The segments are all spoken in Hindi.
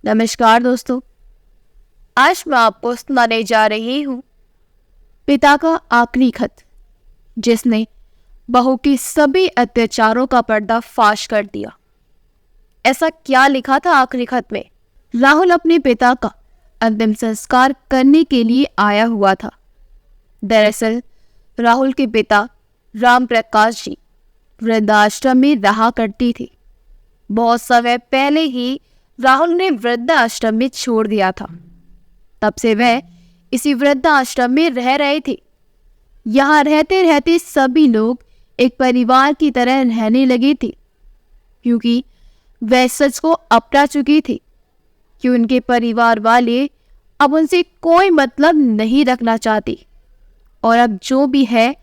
नमस्कार दोस्तों। आज मैं आपको सुनाने जा रही हूँ पिता का आखिरी खत, जिसने बहू की सभी अत्याचारों का पर्दाफाश कर दिया। ऐसा क्या लिखा था आखिरी खत में? राहुल अपने पिता का अंतिम संस्कार करने के लिए आया हुआ था। दरअसल राहुल के पिता राम प्रकाश जी वृद्धाश्रम में रहा करती थी। बहुत समय पहले ही राहुल ने वृद्धाश्रम में छोड़ दिया था। तब से वह इसी वृद्धाश्रम में रह रहे थे। यहाँ रहते रहते सभी लोग एक परिवार की तरह रहने लगे थे, क्योंकि वह सच को अपना चुकी थी कि उनके परिवार वाले अब उनसे कोई मतलब नहीं रखना चाहते, और अब जो भी है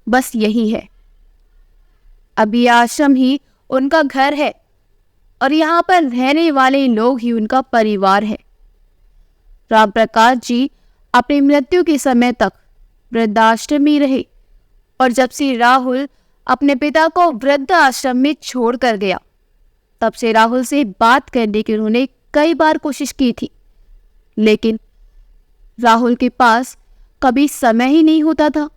बस यही है। अब ये आश्रम ही उनका घर है और यहाँ पर रहने वाले लोग ही उनका परिवार है। राम प्रकाश जी अपनी मृत्यु के समय तक वृद्धाश्रम में रहे, और जब से राहुल अपने पिता को वृद्धाश्रम में छोड़कर गया, तब से राहुल से बात करने की उन्होंने कई बार कोशिश की थी, लेकिन राहुल के पास कभी समय ही नहीं होता था।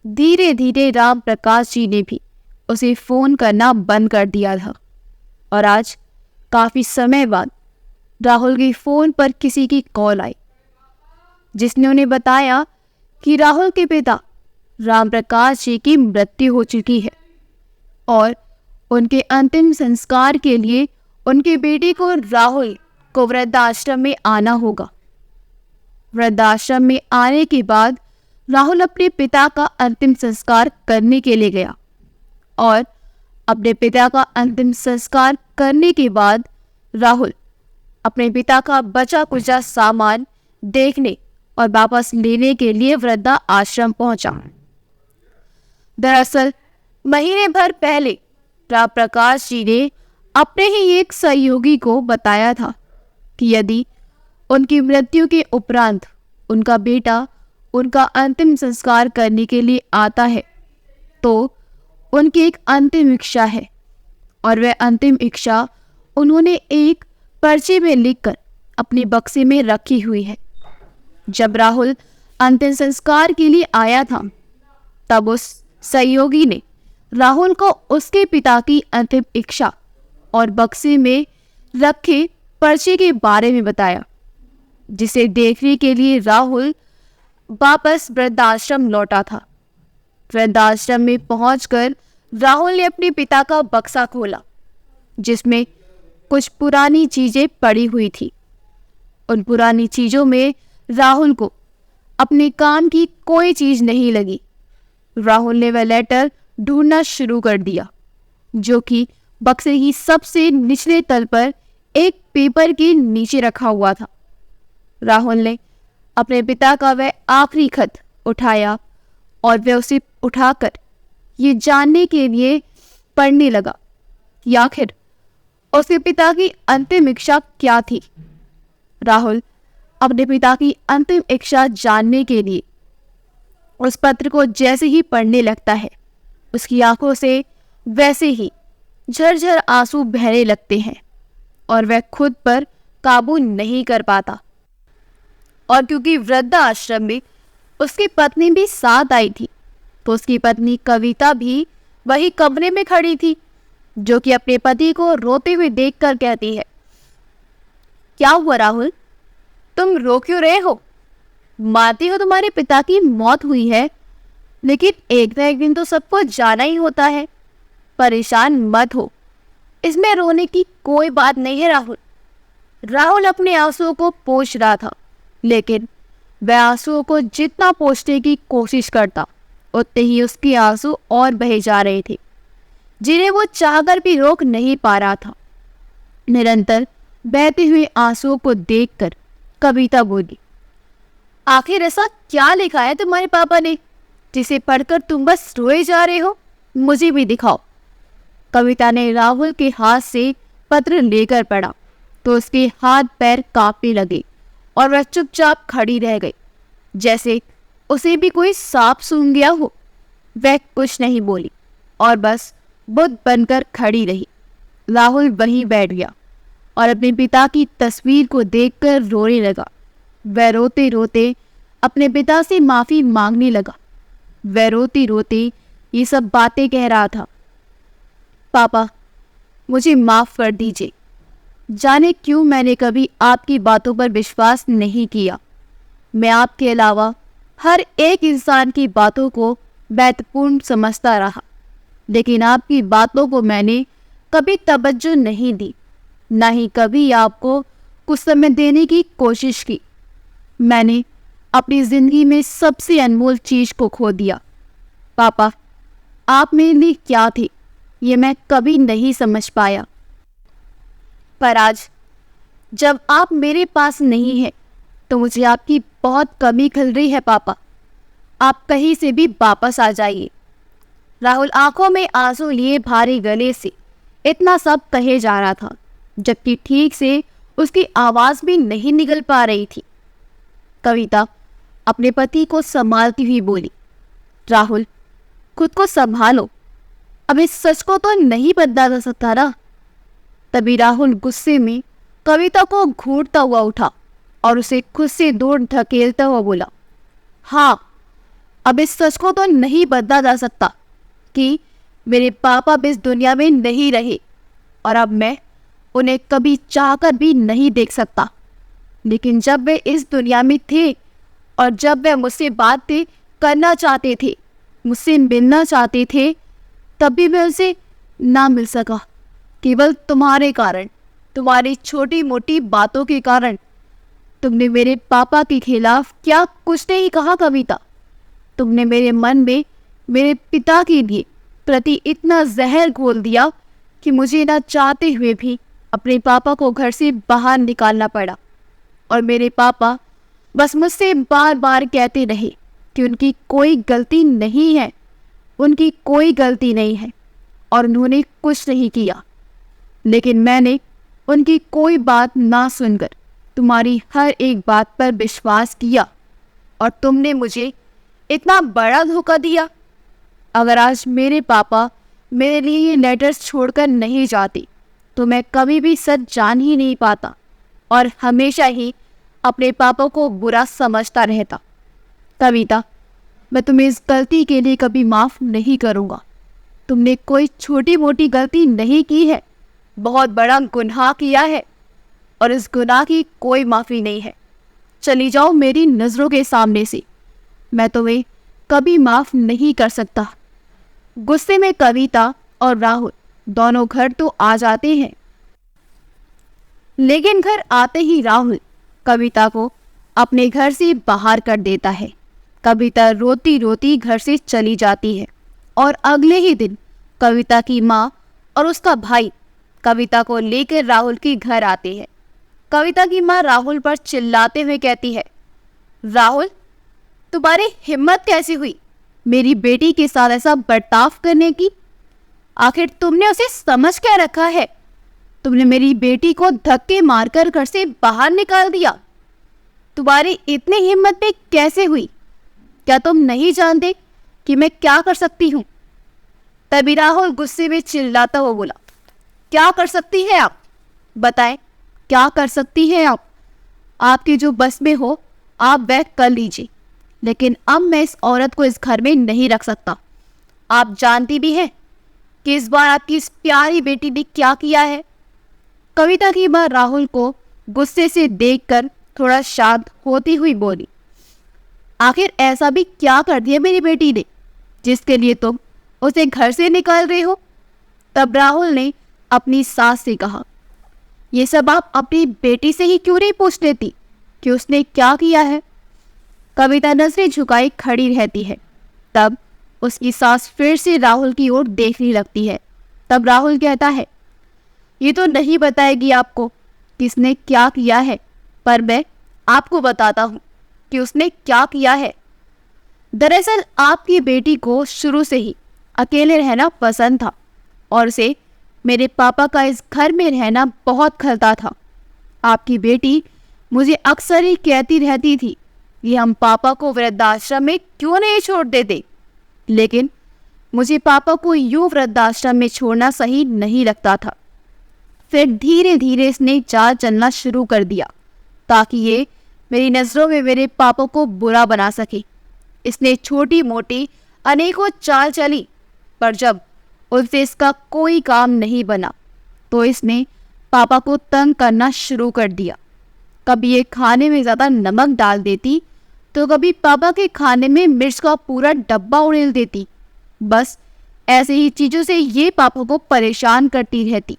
धीरे धीरे राम प्रकाश जी ने भी उसे फोन करना बंद कर दिया था, और आज काफी समय बाद राहुल के फोन पर किसी की कॉल आई, जिसने उन्हें बताया कि राहुल के पिता राम प्रकाश जी की मृत्यु हो चुकी है और उनके अंतिम संस्कार के लिए उनके बेटे को राहुल को वृद्धाश्रम में आना होगा। वृद्धाश्रम में आने के बाद राहुल अपने पिता का अंतिम संस्कार करने के लिए गया, और अपने पिता का अंतिम संस्कार करने के बाद राहुल अपने पिता का बचा कुचा सामान देखने और वापस लेने के लिए वृद्धा आश्रम पहुंचा। दरअसल महीने भर पहले राम प्रकाश जी ने अपने ही एक सहयोगी को बताया था कि यदि उनकी मृत्यु के उपरांत उनका बेटा उनका अंतिम संस्कार करने के लिए आता है तो उनकी एक अंतिम इच्छा है, और वह अंतिम इच्छा उन्होंने एक पर्चे में लिखकर अपने बक्से में रखी हुई है। जब राहुल अंतिम संस्कार के लिए आया था, तब उस सहयोगी ने राहुल को उसके पिता की अंतिम इच्छा और बक्से में रखे पर्चे के बारे में बताया, जिसे देखने के लिए राहुल वापस वृद्धाश्रम लौटा था। वृद्धाश्रम में पहुंचकर राहुल ने अपने पिता का बक्सा खोला, जिसमें कुछ पुरानी चीजें पड़ी हुई थी। उन पुरानी चीजों में राहुल को अपने काम की कोई चीज नहीं लगी। राहुल ने वह लेटर ढूंढना शुरू कर दिया, जो कि बक्से की सबसे निचले तल पर एक पेपर के नीचे रखा हुआ था। राहुल ने अपने पिता का वह आखिरी खत उठाया और वह उसे उठाकर ये जानने के लिए पढ़ने लगा कि आखिर उसके पिता की अंतिम इच्छा क्या थी। राहुल अपने पिता की अंतिम इच्छा जानने के लिए उस पत्र को जैसे ही पढ़ने लगता है, उसकी आंखों से वैसे ही झरझर आंसू बहने लगते हैं और वह खुद पर काबू नहीं कर पाता। और क्योंकि वृद्धाश्रम में उसकी पत्नी भी साथ आई थी, तो उसकी पत्नी कविता भी वही कमरे में खड़ी थी, जो कि अपने पति को रोते हुए देखकर कहती है, क्या हुआ राहुल, तुम रो क्यों रहे हो? मानती हो तुम्हारे पिता की मौत हुई है, लेकिन एक न एक दिन तो सबको जाना ही होता है। परेशान मत हो, इसमें रोने की कोई बात नहीं है राहुल। राहुल अपने आंसुओं को पोंछ रहा था, लेकिन वह आंसुओं को जितना पोंछने की कोशिश करता, उतने ही उसके आंसू और बहे जा रहे थे, जिन्हें वो चाहकर भी रोक नहीं पा रहा था। निरंतर बहते हुए आंसुओं को देखकर कविता बोली, आखिर ऐसा क्या लिखा है तुम्हारे पापा ने, जिसे पढ़कर तुम बस रोए जा रहे हो? मुझे भी दिखाओ। कविता ने राहुल के हाथ से पत्र लेकर पढ़ा तो उसके हाथ पैर कांपने लगे और वह चुपचाप खड़ी रह गई, जैसे उसे भी कोई सांप सूंघ गया हो। वह कुछ नहीं बोली और बस बुद्ध बनकर खड़ी रही। राहुल वहीं बैठ गया और अपने पिता की तस्वीर को देखकर रोने लगा। वह रोते रोते अपने पिता से माफ़ी मांगने लगा। वह रोते रोते ये सब बातें कह रहा था। पापा, मुझे माफ़ कर दीजिए। जाने क्यों मैंने कभी आपकी बातों पर विश्वास नहीं किया। मैं आपके अलावा हर एक इंसान की बातों को महत्वपूर्ण समझता रहा, लेकिन आपकी बातों को मैंने कभी तवज्जो नहीं दी, ना ही कभी आपको कुछ समय देने की कोशिश की। मैंने अपनी ज़िंदगी में सबसे अनमोल चीज़ को खो दिया। पापा, आप मेरे लिए क्या थे ये मैं कभी नहीं समझ पाया, पर आज जब आप मेरे पास नहीं हैं तो मुझे आपकी बहुत कमी खल रही है। पापा, आप कहीं से भी वापस आ जाइए। राहुल आंखों में आंसू लिए भारी गले से इतना सब कहे जा रहा था, जबकि ठीक से उसकी आवाज़ भी नहीं निकल पा रही थी। कविता अपने पति को संभालती हुई बोली, राहुल, खुद को संभालो, अब इस सच को तो नहीं बदला जा सकता ना। तभी राहुल गुस्से में कविता को घूरता हुआ उठा और उसे खुद से दूर ढकेलता हुआ बोला, हाँ, अब इस सच को तो नहीं बदला जा सकता कि मेरे पापा भी इस दुनिया में नहीं रहे और अब मैं उन्हें कभी चाहकर भी नहीं देख सकता। लेकिन जब वे इस दुनिया में थे और जब वे मुझसे बातें करना चाहते थे, मुझसे मिलना चाहते थे, तब भी मैं उनसे ना मिल सका, केवल तुम्हारे कारण, तुम्हारी छोटी मोटी बातों के कारण। तुमने मेरे पापा के खिलाफ क्या कुछ नहीं कहा कविता। तुमने मेरे मन में मेरे पिता के लिए प्रति इतना जहर घोल दिया कि मुझे ना चाहते हुए भी अपने पापा को घर से बाहर निकालना पड़ा। और मेरे पापा बस मुझसे बार बार कहते रहे कि उनकी कोई गलती नहीं है, उनकी कोई गलती नहीं है और उन्होंने कुछ नहीं किया। लेकिन मैंने उनकी कोई बात ना सुनकर तुम्हारी हर एक बात पर विश्वास किया और तुमने मुझे इतना बड़ा धोखा दिया। अगर आज मेरे पापा मेरे लिए ये लेटर्स छोड़कर नहीं जाते तो मैं कभी भी सच जान ही नहीं पाता और हमेशा ही अपने पापा को बुरा समझता रहता। कविता, मैं तुम्हें इस गलती के लिए कभी माफ़ नहीं करूँगा। तुमने कोई छोटी मोटी गलती नहीं की है, बहुत बड़ा गुनाह किया है और इस गुनाह की कोई माफ़ी नहीं है। चली जाओ मेरी नज़रों के सामने से, मैं तुम्हें कभी माफ़ नहीं कर सकता। गुस्से में कविता और राहुल दोनों घर तो आ जाते हैं, लेकिन घर आते ही राहुल कविता को अपने घर से बाहर कर देता है। कविता रोती रोती घर से चली जाती है और अगले ही दिन कविता की माँ और उसका भाई कविता को लेकर राहुल के घर आते हैं। कविता की माँ राहुल पर चिल्लाते हुए कहती है, राहुल, तुम्हारी हिम्मत कैसी हुई मेरी बेटी के साथ ऐसा बर्ताव करने की? आखिर तुमने उसे समझ क्या रखा है? तुमने मेरी बेटी को धक्के मारकर घर से बाहर निकाल दिया। तुम्हारी इतनी हिम्मत भी कैसे हुई? क्या तुम नहीं जानते कि मैं क्या कर सकती हूँ? तभी राहुल गुस्से में चिल्लाता हुआ बोला, क्या कर सकती है आप? बताएं, क्या कर सकती है आप? आपके जो बस में हो आप वह कर लीजिए, लेकिन अब मैं इस औरत को इस घर में नहीं रख सकता। आप जानती भी हैं कि इस बार आपकी इस प्यारी बेटी ने क्या किया है। कविता की माँ राहुल को गुस्से से देखकर थोड़ा शांत होती हुई बोली, आखिर ऐसा भी क्या कर दिया मेरी बेटी ने जिसके लिए तुम उसे घर से निकाल रहे हो? तब राहुल ने अपनी सास से कहा, ये सब आप अपनी बेटी से ही क्यों नहीं पूछ लेती कि उसने क्या किया है? कविता नजरें झुकाई खड़ी रहती है। तब उसकी सास फिर से राहुल की ओर देखने लगती है। तब राहुल कहता है, ये तो नहीं बताएगी आपको किसने क्या किया है, पर मैं आपको बताता हूँ कि उसने क्या किया है। दरअसल आपकी बेटी को शुरू से ही अकेले रहना पसंद था और उसे मेरे पापा का इस घर में रहना बहुत खलता था। आपकी बेटी मुझे अक्सर ही कहती रहती थी कि हम पापा को वृद्धाश्रम में क्यों नहीं छोड़ देते, लेकिन मुझे पापा को यूं वृद्धाश्रम में छोड़ना सही नहीं लगता था। फिर धीरे धीरे इसने चाल चलना शुरू कर दिया ताकि ये मेरी नज़रों में मेरे पापा को बुरा बना सके। इसने छोटी मोटी अनेकों चाल चली, पर जब उससे इसका कोई काम नहीं बना तो इसने पापा को तंग करना शुरू कर दिया। कभी ये खाने में ज़्यादा नमक डाल देती तो कभी पापा के खाने में मिर्च का पूरा डब्बा उड़ेल देती। बस ऐसे ही चीज़ों से ये पापा को परेशान करती रहती।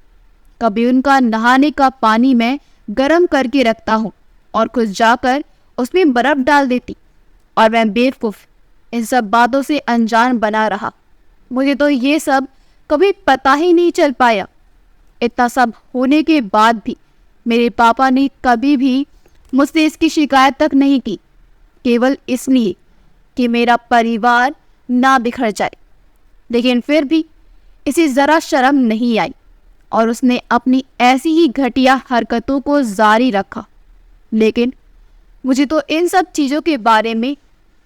कभी उनका नहाने का पानी मैं गर्म करके रखता हूँ और खुद जाकर उसमें बर्फ़ डाल देती, और मैं बेवकूफ़ इन सब बातों से अनजान बना रहा। मुझे तो ये सब कभी पता ही नहीं चल पाया। इतना सब होने के बाद भी मेरे पापा ने कभी भी मुझसे इसकी शिकायत तक नहीं की, केवल इसलिए कि मेरा परिवार ना बिखर जाए। लेकिन फिर भी इसे ज़रा शर्म नहीं आई और उसने अपनी ऐसी ही घटिया हरकतों को जारी रखा। लेकिन मुझे तो इन सब चीज़ों के बारे में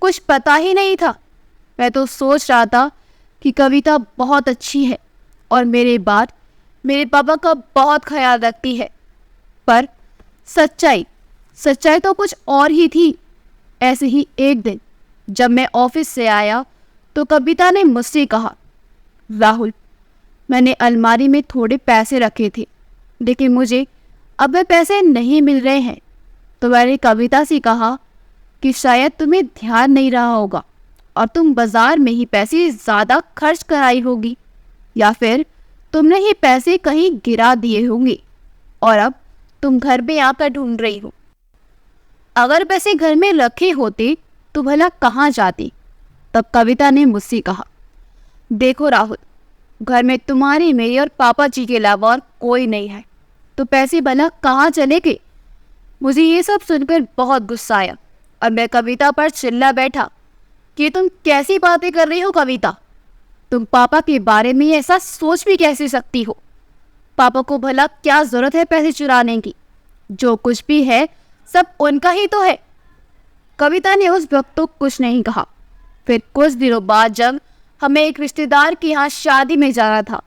कुछ पता ही नहीं था। मैं तो सोच रहा था कि कविता बहुत अच्छी है और मेरे बाद मेरे पापा का बहुत ख्याल रखती है, पर सच्चाई तो कुछ और ही थी। ऐसे ही एक दिन जब मैं ऑफिस से आया तो कविता ने मुझसे कहा, राहुल, मैंने अलमारी में थोड़े पैसे रखे थे, लेकिन मुझे अब वे पैसे नहीं मिल रहे हैं। तो मैंने कविता से कहा कि शायद तुम्हें ध्यान नहीं रहा होगा और तुम बाजार में ही पैसे ज़्यादा खर्च कराई होगी, या फिर तुमने ही पैसे कहीं गिरा दिए होंगे और अब तुम घर में आकर ढूंढ रही हो। अगर पैसे घर में रखे होते तो भला कहाँ जाते? तब कविता ने मुझसे कहा, देखो राहुल, घर में तुम्हारी, मेरी और पापा जी के अलावा और कोई नहीं है, तो पैसे भला कहाँ चले गए? मुझे ये सब सुनकर बहुत गुस्सा आया और मैं कविता पर चिल्ला बैठा कि तुम कैसी बातें कर रही हो कविता? तुम पापा के बारे में ऐसा सोच भी कैसे सकती हो? पापा को भला क्या जरूरत है पैसे चुराने की? जो कुछ भी है सब उनका ही तो है। कविता ने उस वक्त तो कुछ नहीं कहा। फिर कुछ दिनों बाद जब हमें एक रिश्तेदार के यहाँ शादी में जाना था,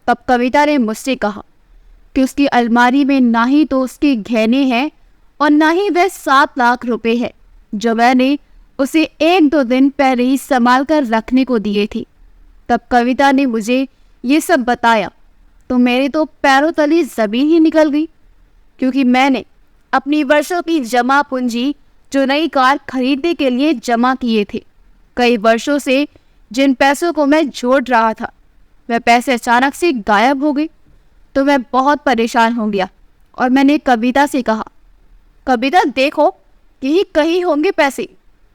तब कविता ने मुझसे कहा कि उसकी अलमारी में ना ही तो उसके गहने हैं और ना ही वह 7 लाख रुपए है जो मैंने उसे 1-2 दिन पहले ही संभाल कर रखने को दिए थे। तब कविता ने मुझे ये सब बताया तो मेरे तो पैरों तले ज़मीन ही निकल गई, क्योंकि मैंने अपनी वर्षों की जमा पूंजी जो नई कार खरीदने के लिए जमा किए थे, कई वर्षों से जिन पैसों को मैं जोड़ रहा था, वह पैसे अचानक से गायब हो गए। तो मैं बहुत परेशान हो गया और मैंने कविता से कहा, कविता देखो, यही कहीं होंगे पैसे।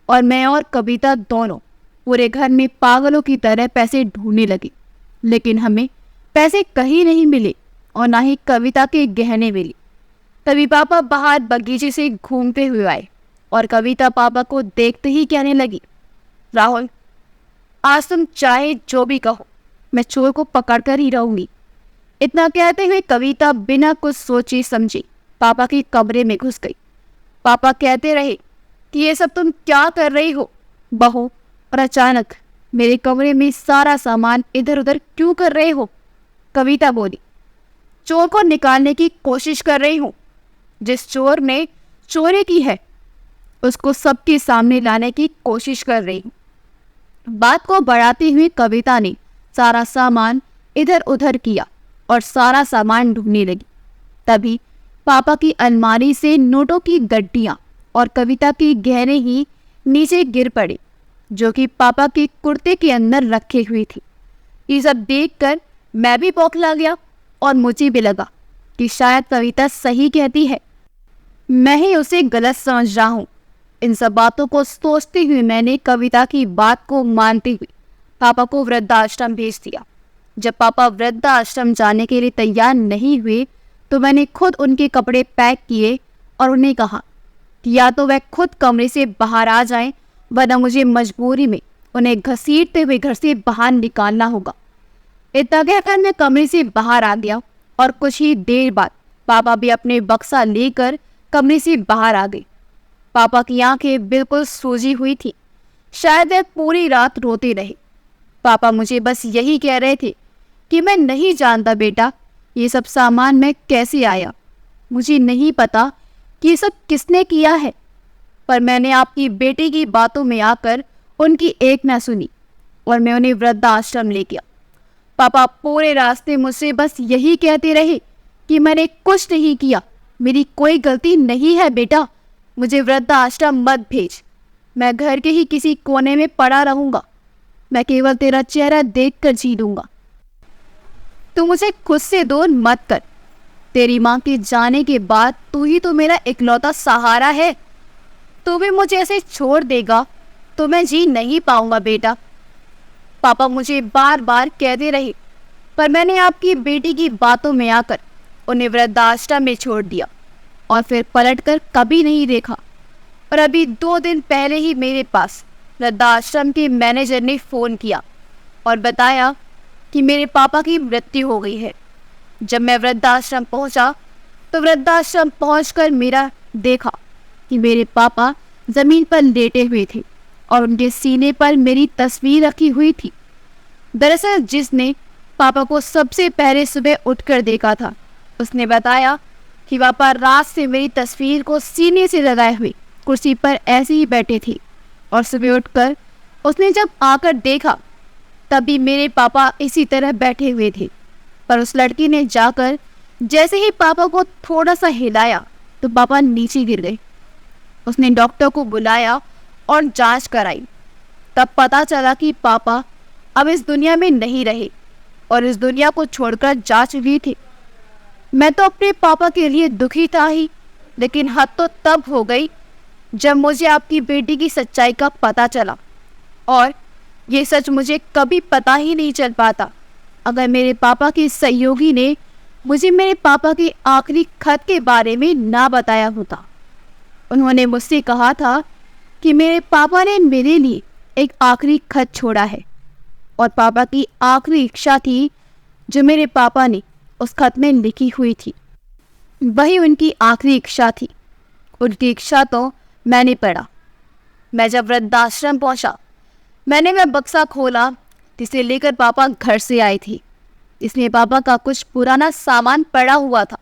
और मैं और कविता दोनों पूरे घर में पागलों की तरह पैसे ढूंढने लगे, लेकिन हमें पैसे कहीं नहीं मिले और ना ही कविता के गहने मिले। तभी पापा बाहर बगीचे से घूमते हुए आए और कविता पापा को देखते ही कहने लगी, राहुल, आज तुम चाहे जो भी कहो, मैं चोर को पकड़ कर ही रहूंगी। इतना कहते हुए कविता बिना कुछ सोचे समझे पापा के कमरे में घुस गई। पापा कहते रहे कि ये सब तुम क्या कर रही हो बहू, और अचानक मेरे कमरे में सारा सामान इधर उधर क्यों कर रहे हो? कविता बोली, चोर को निकालने की कोशिश कर रही हूँ। जिस चोर ने चोरी की है उसको सबके सामने लाने की कोशिश कर रही हूँ। बात को बढ़ाते हुए कविता ने सारा सामान इधर उधर किया और सारा सामान ढूंढने लगी। तभी पापा की अलमारी से नोटों की गड्डियाँ और कविता के गहने ही नीचे गिर पड़े, जो कि पापा के कुर्ते के अंदर रखे हुए थे। ये सब देखकर मैं भी बौखला गया और मुझे भी लगा कि शायद कविता सही कहती है, मैं ही उसे गलत समझ रहा हूँ। इन सब बातों को सोचते हुए मैंने कविता की बात को मानते हुए पापा को वृद्धाश्रम भेज दिया। जब पापा वृद्धाश्रम जाने के लिए तैयार नहीं हुए तो मैंने खुद उनके कपड़े पैक किए और उन्हें कहा कि या तो वह खुद कमरे से बाहर आ जाएं, वरना मुझे मजबूरी में उन्हें घसीटते हुए घर से बाहर निकालना होगा। इतना कहकर मैं कमरे से बाहर आ गया और कुछ ही देर बाद पापा भी अपने बक्सा लेकर कमरे से बाहर आ गए। पापा की आंखें बिल्कुल सूजी हुई थी, शायद वह पूरी रात रोते रहे। पापा मुझे बस यही कह रहे थे कि मैं नहीं जानता बेटा, ये सब सामान में कैसे आया? मुझे नहीं पता कि ये सब किसने किया है, पर मैंने आपकी बेटी की बातों में आकर उनकी एक न सुनी और मैं उन्हें वृद्धाश्रम ले गया। पापा पूरे रास्ते मुझसे बस यही कहते रहे कि मैंने कुछ नहीं किया, मेरी कोई गलती नहीं है बेटा, मुझे वृद्धाश्रम मत भेज, मैं घर के ही किसी कोने में पड़ा रहूंगा, मैं केवल तेरा चेहरा देखकर जी लूंगा। तू मुझे खुद से दूर मत कर, तेरी माँ के जाने के बाद तू ही तो मेरा इकलौता सहारा है, तू भी मुझे ऐसे छोड़ देगा तो मैं जी नहीं पाऊंगा बेटा। पापा मुझे बार बार कहते रहे, पर मैंने आपकी बेटी की बातों में आकर उन्हें वृद्धाश्रम में छोड़ दिया और फिर पलटकर कभी नहीं देखा। और अभी 2 दिन पहले ही मेरे पास वृद्धाश्रम के मैनेजर ने फ़ोन किया और बताया कि मेरे पापा की मृत्यु हो गई है। जब मैं वृद्धाश्रम पहुंचा तो वृद्धाश्रम पहुंचकर मेरा देखा कि मेरे पापा ज़मीन पर लेटे हुए थे और उनके सीने पर मेरी तस्वीर रखी हुई थी। दरअसल जिसने पापा को सबसे पहले सुबह उठकर देखा था, उसने बताया कि पापा रात से मेरी तस्वीर को सीने से लगाए हुए कुर्सी पर ऐसे ही बैठे थे और सुबह उठकर उसने जब आकर देखा तभी मेरे पापा इसी तरह बैठे हुए थे। पर उस लड़की ने जाकर जैसे ही पापा को थोड़ा सा हिलाया तो पापा नीचे गिर गए। उसने डॉक्टर को बुलाया और जांच कराई, तब पता चला कि पापा अब इस दुनिया में नहीं रहे और इस दुनिया को छोड़कर जा चुके थे। मैं तो अपने पापा के लिए दुखी था ही, लेकिन हद तो तब हो गई जब मुझे आपकी बेटी की सच्चाई का पता चला, और ये सच मुझे कभी पता ही नहीं चल पाता अगर मेरे पापा के सहयोगी ने मुझे मेरे पापा के आखिरी खत के बारे में ना बताया होता। उन्होंने मुझसे कहा था कि मेरे पापा ने मेरे लिए एक आखिरी खत छोड़ा है और पापा की आखिरी इच्छा थी जो मेरे पापा ने उस खत में लिखी हुई थी, वही उनकी आखिरी इच्छा थी। उनकी इच्छा तो मैंने पढ़ा। मैं जब वृद्धाश्रम पहुंचा, मैंने वह बक्सा खोला जिसे लेकर पापा घर से आए थे। इसमें पापा का कुछ पुराना सामान पड़ा हुआ था।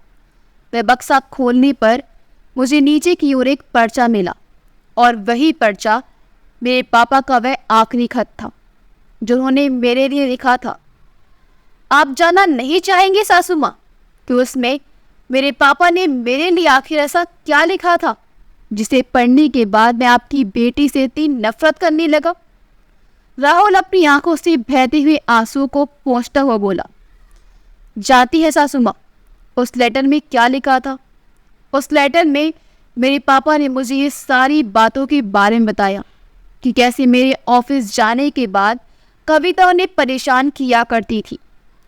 वह बक्सा खोलने पर मुझे नीचे की ओर एक पर्चा मिला और वही पर्चा मेरे पापा का वह आखिरी खत था जो उन्होंने मेरे लिए लिखा था। आप जानना नहीं चाहेंगे सासू माँ कि उसमें मेरे पापा ने मेरे लिए आखिर ऐसा क्या लिखा था जिसे पढ़ने के बाद मैं आपकी बेटी से इतनी नफरत करने लगा। राहुल अपनी आंखों से बहते हुए आंसुओं को पोंछता हुआ बोला, जानती है सासू माँ उस लेटर में क्या लिखा था? उस लेटर में मेरे पापा ने मुझे ये सारी बातों के बारे में बताया कि कैसे मेरे ऑफिस जाने के बाद कविता उन्हें परेशान किया करती थी,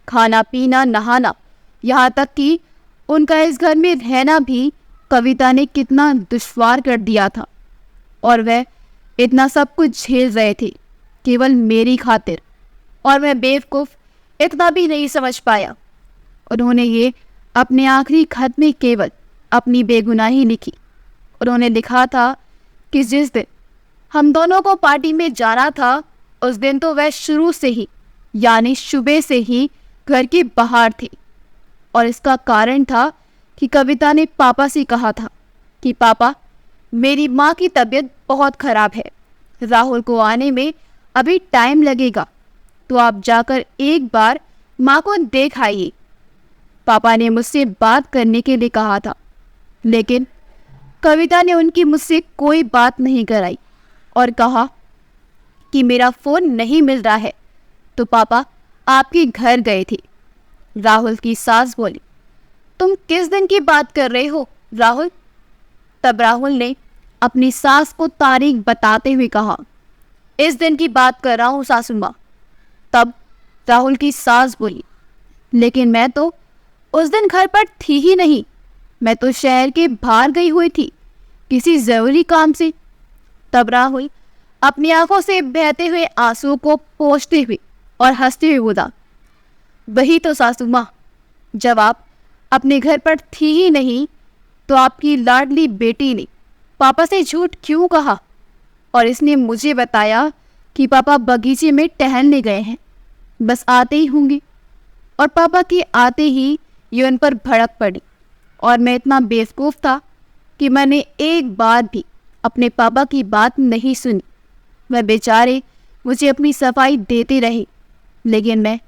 खाना पीना नहाना, यहाँ तक कि उनका इस घर में रहना भी कविता ने कितना दुश्वार कर दिया था और वह इतना सब कुछ झेल रहे थे केवल मेरी खातिर, और मैं बेवकूफ़ इतना भी नहीं समझ पाया। उन्होंने ये अपने आखिरी खत में केवल अपनी बेगुनाही लिखी। उन्होंने लिखा था कि जिस दिन हम दोनों को पार्टी में जाना था उस दिन तो वह शुरू से ही यानी सुबह से ही घर के बाहर थी, और इसका कारण था कि कविता ने पापा से कहा था कि पापा मेरी माँ की तबीयत बहुत ख़राब है, राहुल को आने में अभी टाइम लगेगा, तो आप जाकर एक बार माँ को देख आइए। पापा ने मुझसे बात करने के लिए कहा था, लेकिन कविता ने उनकी मुझसे कोई बात नहीं कराई और कहा कि मेरा फ़ोन नहीं मिल रहा है तो पापा आपके घर गए थे। राहुल की सास बोली, तुम किस दिन की बात कर रहे हो राहुल? तब राहुल ने अपनी सास को तारीख बताते हुए कहा, इस दिन की बात कर रहा हूँ सासू माँ। तब राहुल की सास बोली, लेकिन मैं तो उस दिन घर पर थी ही नहीं, मैं तो शहर के बाहर गई हुई थी किसी ज़रूरी काम से। तब राहुल अपनी आंखों से बहते हुए आंसुओं को पोंछते हुए और हंसते हुए बोला, वही तो सासू माँ, जब आप अपने घर पर थी ही नहीं तो आपकी लाडली बेटी ने पापा से झूठ क्यों कहा? और इसने मुझे बताया कि पापा बगीचे में टहलने गए हैं, बस आते ही होंगे, और पापा के आते ही ये उन पर भड़क पड़ी और मैं इतना बेवकूफ़ था कि मैंने एक बार भी अपने पापा की बात नहीं सुनी। वह बेचारे मुझे अपनी सफाई देते रहे, लेकिन मैं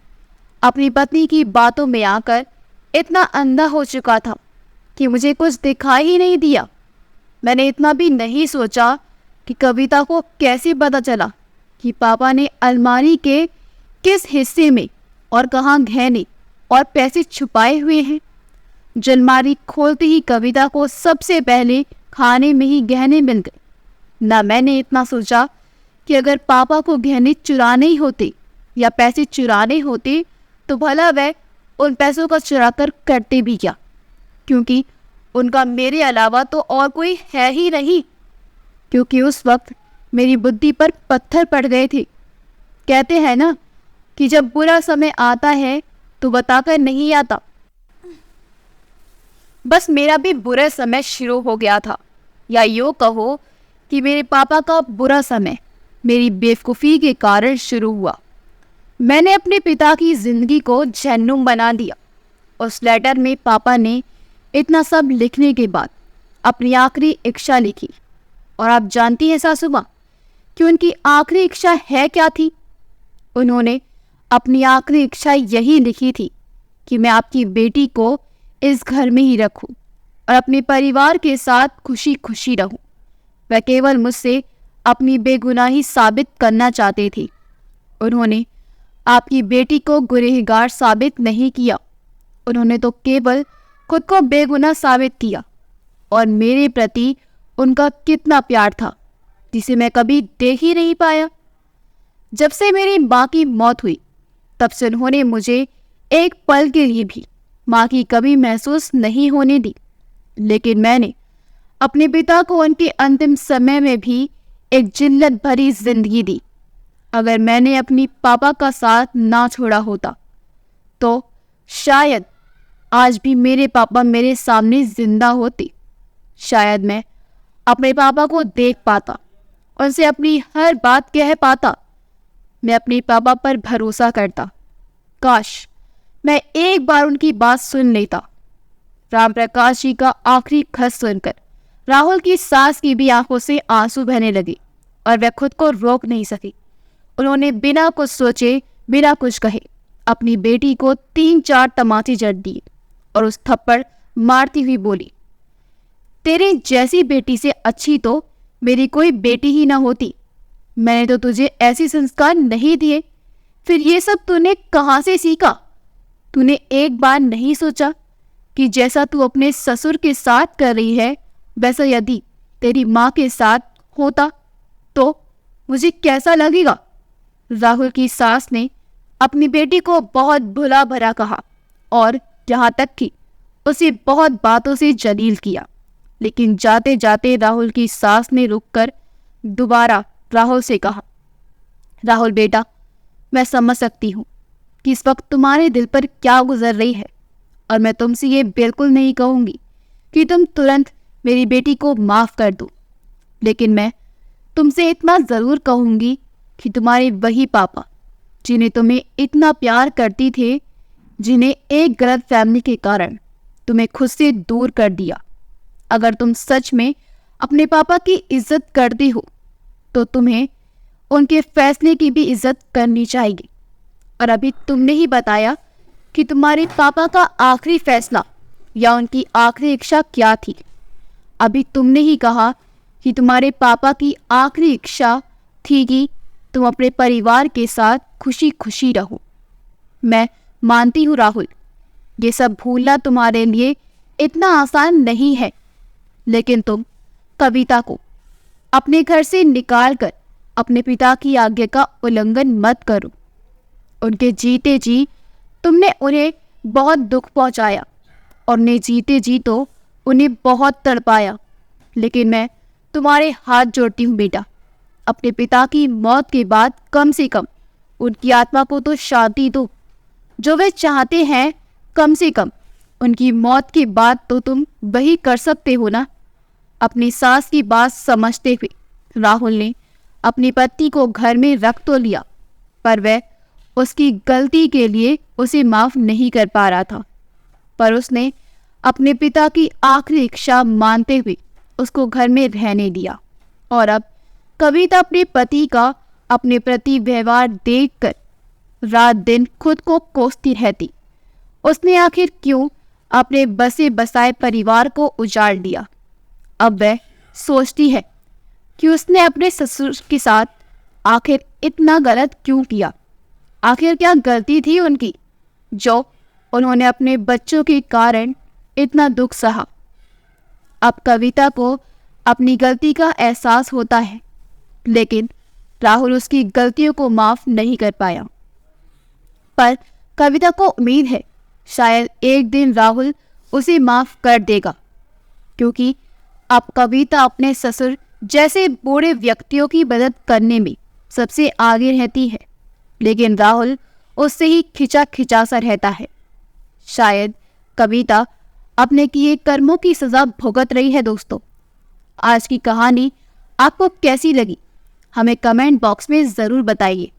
अपनी पत्नी की बातों में आकर इतना अंधा हो चुका था कि मुझे कुछ दिखाई ही नहीं दिया। मैंने इतना भी नहीं सोचा कि कविता को कैसे पता चला कि पापा ने अलमारी के किस हिस्से में और कहाँ गहने और पैसे छुपाए हुए हैं। अलमारी खोलते ही कविता को सबसे पहले खाने में ही गहने मिल गए। ना मैंने इतना सोचा कि अगर पापा को गहने चुराने ही होते या पैसे चुराने होते तो भला वह उन पैसों का चुरा कर करते भी क्या, क्योंकि उनका मेरे अलावा तो और कोई है ही नहीं। क्योंकि उस वक्त मेरी बुद्धि पर पत्थर पड़ गए थे। कहते हैं ना कि जब बुरा समय आता है तो बताकर नहीं आता। बस मेरा भी बुरा समय शुरू हो गया था, या यूँ कहो कि मेरे पापा का बुरा समय मेरी बेवकूफ़ी के कारण शुरू हुआ। मैंने अपने पिता की ज़िंदगी को जहन्नुम बना दिया। उस लेटर में पापा ने इतना सब लिखने के बाद अपनी आखिरी इच्छा लिखी, और आप जानती हैं सासू माँ कि उनकी आखिरी इच्छा है क्या थी? उन्होंने अपनी आखिरी इच्छा यही लिखी थी कि मैं आपकी बेटी को इस घर में ही रखूं और अपने परिवार के साथ खुशी खुशी रहूं। वह केवल मुझसे अपनी बेगुनाही साबित करना चाहते थे। उन्होंने आपकी बेटी को गुनहगार साबित नहीं किया, उन्होंने तो केवल खुद को बेगुनाह साबित किया। और मेरे प्रति उनका कितना प्यार था जिसे मैं कभी देख ही नहीं पाया। जब से मेरी माँ की मौत हुई तब से उन्होंने मुझे एक पल के लिए भी माँ की कमी महसूस नहीं होने दी। लेकिन मैंने अपने पिता को उनके अंतिम समय में भी एक जिल्लत भरी जिंदगी दी। अगर मैंने अपनी पापा का साथ ना छोड़ा होता तो शायद आज भी मेरे पापा मेरे सामने जिंदा होते। शायद मैं अपने पापा को देख पाता, उनसे अपनी हर बात कह पाता। मैं अपने पापा पर भरोसा करता। काश मैं एक बार उनकी बात सुन लेता। राम प्रकाश जी का आखिरी खत सुनकर राहुल की सास की भी आंखों से आंसू बहने लगे और वह खुद को रोक नहीं सकी। उन्होंने बिना कुछ सोचे, बिना कुछ कहे अपनी बेटी को 3-4 तमाचे जड़ दिए और उस थप्पड़ मारती हुई बोली, तेरी जैसी बेटी से अच्छी तो मेरी कोई बेटी ही ना होती। मैंने तो तुझे ऐसे संस्कार नहीं दिए, फिर ये सब तूने कहाँ से सीखा? तूने एक बार नहीं सोचा कि जैसा तू अपने ससुर के साथ कर रही है वैसा यदि तेरी माँ के साथ होता तो मुझे कैसा लगेगा? राहुल की सास ने अपनी बेटी को बहुत भुला भरा कहा और यहाँ तक कि उसे बहुत बातों से जलील किया। लेकिन जाते जाते राहुल की सास ने रुककर दोबारा राहुल से कहा, राहुल बेटा, मैं समझ सकती हूँ कि इस वक्त तुम्हारे दिल पर क्या गुजर रही है, और मैं तुमसे ये बिल्कुल नहीं कहूँगी कि तुम तुरंत मेरी बेटी को माफ़ कर दो। लेकिन मैं तुमसे इतना ज़रूर कहूँगी कि तुम्हारे वही पापा जिन्हें तुम्हें इतना प्यार करती थे, जिन्हें एक गलत फैमिली के कारण तुम्हें खुद से दूर कर दिया, अगर तुम सच में अपने पापा की इज्जत करती हो तो तुम्हें उनके फैसले की भी इज्जत करनी चाहिए। और अभी तुमने ही बताया कि तुम्हारे पापा का आखिरी फैसला या उनकी आखिरी इच्छा क्या थी। अभी तुमने ही कहा कि तुम्हारे पापा की आखिरी इच्छा थी कि तुम अपने परिवार के साथ खुशी खुशी रहो। मैं मानती हूँ राहुल, ये सब भूलना तुम्हारे लिए इतना आसान नहीं है, लेकिन तुम कविता को अपने घर से निकालकर अपने पिता की आज्ञा का उल्लंघन मत करो। उनके जीते जी तुमने उन्हें बहुत दुख पहुंचाया और उन्हें जीते जी तो उन्हें बहुत तड़पाया। लेकिन मैं तुम्हारे हाथ जोड़ती हूँ बेटा, अपने पिता की मौत के बाद कम से कम उनकी आत्मा को तो शांति दो। जो वे चाहते हैं कम से कम उनकी मौत के बाद तो तुम वही कर सकते हो ना। अपनी सास की बात समझते हुए राहुल ने अपनी पत्नी को घर में रख तो लिया, पर वह उसकी गलती के लिए उसे माफ़ नहीं कर पा रहा था। पर उसने अपने पिता की आखिरी इच्छा मानते हुए उसको घर में रहने दिया। और अब कविता अपने पति का अपने प्रति व्यवहार देखकर रात दिन खुद को कोसती रहती। उसने आखिर क्यों अपने बसे बसाए परिवार को उजाड़ दिया? अब वह सोचती है कि उसने अपने ससुर के साथ आखिर इतना गलत क्यों किया। आखिर क्या गलती थी उनकी जो उन्होंने अपने बच्चों के कारण इतना दुख सहा। अब कविता को अपनी गलती का एहसास होता है, लेकिन राहुल उसकी गलतियों को माफ नहीं कर पाया। पर कविता को उम्मीद है शायद एक दिन राहुल उसे माफ कर देगा, क्योंकि अब कविता अपने ससुर जैसे बूढ़े व्यक्तियों की मदद करने में सबसे आगे रहती है, लेकिन राहुल उससे ही खिंचा खिंचा सा रहता है। शायद कविता अपने किए कर्मों की सजा भुगत रही है। दोस्तों, आज की कहानी आपको कैसी लगी हमें कमेंट बॉक्स में ज़रूर बताइए।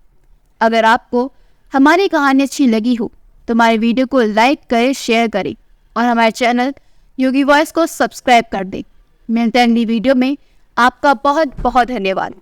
अगर आपको हमारी कहानी अच्छी लगी हो तो हमारे वीडियो को लाइक करें, शेयर करें और हमारे चैनल योगी वॉइस को सब्सक्राइब कर दें। मिलते हैं अगली वीडियो में। आपका बहुत बहुत धन्यवाद।